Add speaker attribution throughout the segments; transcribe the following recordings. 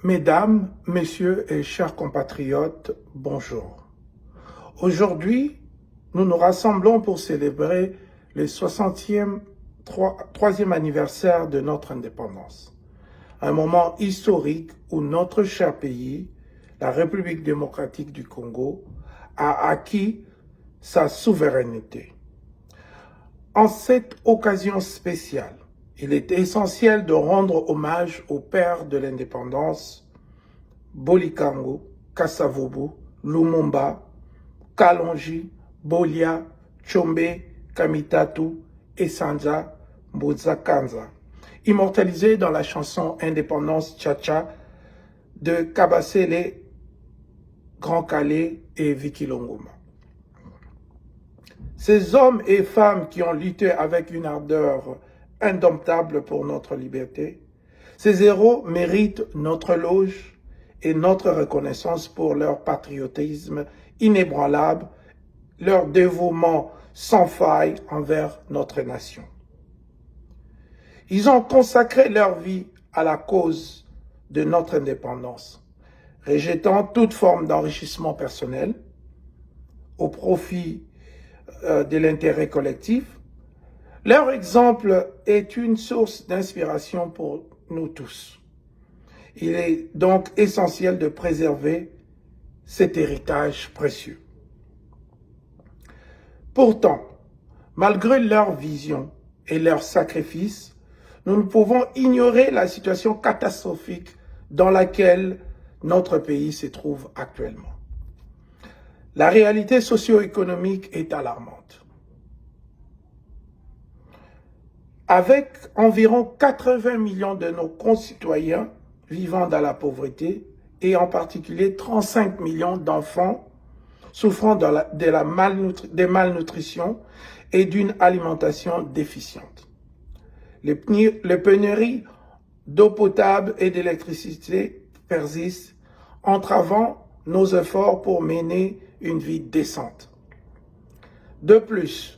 Speaker 1: Mesdames, Messieurs et chers compatriotes, bonjour. Aujourd'hui, nous nous rassemblons pour célébrer le 3e anniversaire de notre indépendance. Un moment historique où notre cher pays, la République démocratique du Congo, a acquis sa souveraineté. En cette occasion spéciale, il est essentiel de rendre hommage aux pères de l'indépendance, Bolikango, Kasavubu, Lumumba, Kalonji, Bolia, Tshombe, Kamitatu et Sanza Mbutsa-Kanza, immortalisés dans la chanson Indépendance Tcha-Tcha de Kabasele, Grand Calais et Vicky Longoma. Ces hommes et femmes qui ont lutté avec une ardeur indomptable pour notre liberté, ces héros méritent notre éloge et notre reconnaissance pour leur patriotisme inébranlable, leur dévouement sans faille envers notre nation. Ils ont consacré leur vie à la cause de notre indépendance, rejetant toute forme d'enrichissement personnel au profit de l'intérêt collectif. Leur exemple est une source d'inspiration pour nous tous. Il est donc essentiel de préserver cet héritage précieux. Pourtant, malgré leur vision et leur sacrifice, nous ne pouvons ignorer la situation catastrophique dans laquelle notre pays se trouve actuellement. La réalité socio-économique est alarmante. Avec environ 80 millions de nos concitoyens vivant dans la pauvreté et en particulier 35 millions d'enfants souffrant de malnutrition et d'une alimentation déficiente. Les pénuries d'eau potable et d'électricité persistent, entravant nos efforts pour mener une vie décente. De plus,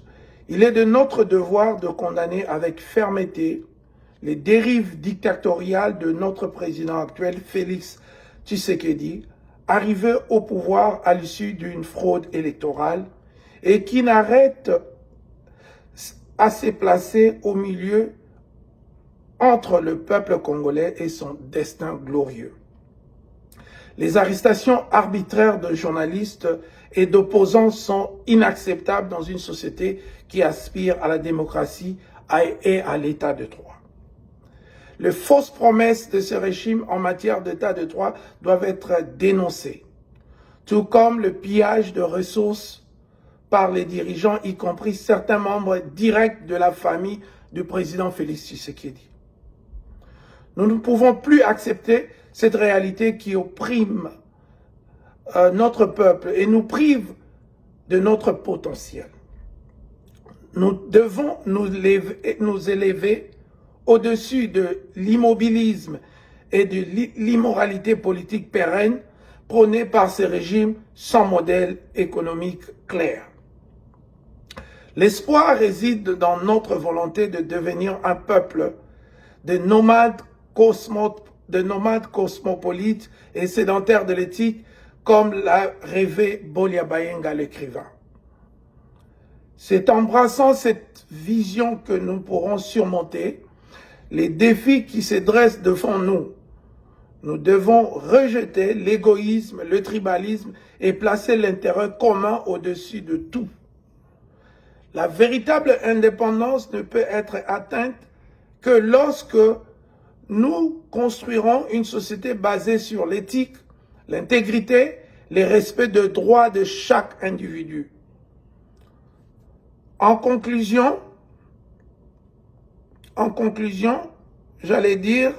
Speaker 1: il est de notre devoir de condamner avec fermeté les dérives dictatoriales de notre président actuel, Félix Tshisekedi, arrivé au pouvoir à l'issue d'une fraude électorale et qui n'arrête à se placer au milieu entre le peuple congolais et son destin glorieux. Les arrestations arbitraires de journalistes et d'opposants sont inacceptables dans une société qui aspire à la démocratie et à l'état de droit. Les fausses promesses de ce régime en matière d'état de droit doivent être dénoncées, tout comme le pillage de ressources par les dirigeants, y compris certains membres directs de la famille du président Félix Tshisekedi. Nous ne pouvons plus accepter cette réalité qui opprime notre peuple et nous prive de notre potentiel. Nous devons nous élever au-dessus de l'immobilisme et de l'immoralité politique pérenne prônée par ces régimes sans modèle économique clair. L'espoir réside dans notre volonté de devenir un peuple de nomades cosmopolites et sédentaires de l'éthique, comme l'a rêvé Bolia Bayenga, l'écrivain. C'est embrassant cette vision que nous pourrons surmonter les défis qui se dressent devant nous. Nous devons rejeter l'égoïsme, le tribalisme et placer l'intérêt commun au-dessus de tout. La véritable indépendance ne peut être atteinte que lorsque nous construirons une société basée sur l'éthique, l'intégrité, le respect des droits de chaque individu. En conclusion, j'allais dire,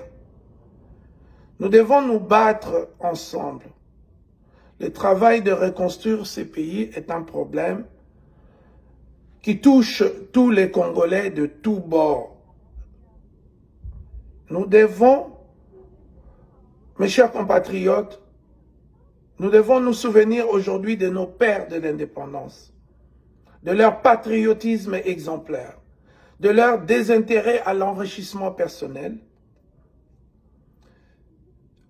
Speaker 1: nous devons nous battre ensemble. Le travail de reconstruire ces pays est un problème qui touche tous les Congolais de tous bords. Nous devons, mes chers compatriotes, nous devons nous souvenir aujourd'hui de nos pères de l'indépendance, de leur patriotisme exemplaire, de leur désintérêt à l'enrichissement personnel,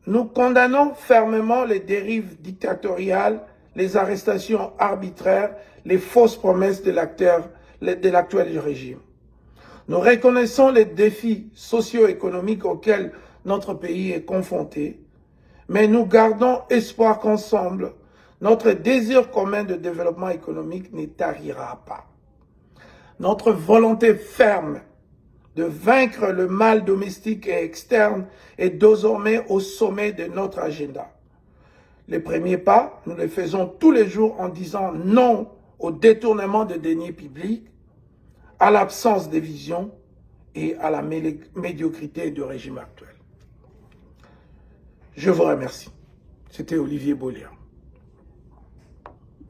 Speaker 1: Nous condamnons fermement les dérives dictatoriales, les arrestations arbitraires, les fausses promesses de l'actuel régime. Nous reconnaissons les défis socio-économiques auxquels notre pays est confronté, mais nous gardons espoir qu'ensemble, notre désir commun de développement économique ne tarira pas. Notre volonté ferme de vaincre le mal domestique et externe est désormais au sommet de notre agenda. Les premiers pas, nous les faisons tous les jours en disant non au détournement de deniers publics, à l'absence de vision et à la médiocrité du régime actuel. Je vous remercie. C'était Olivier Bolia.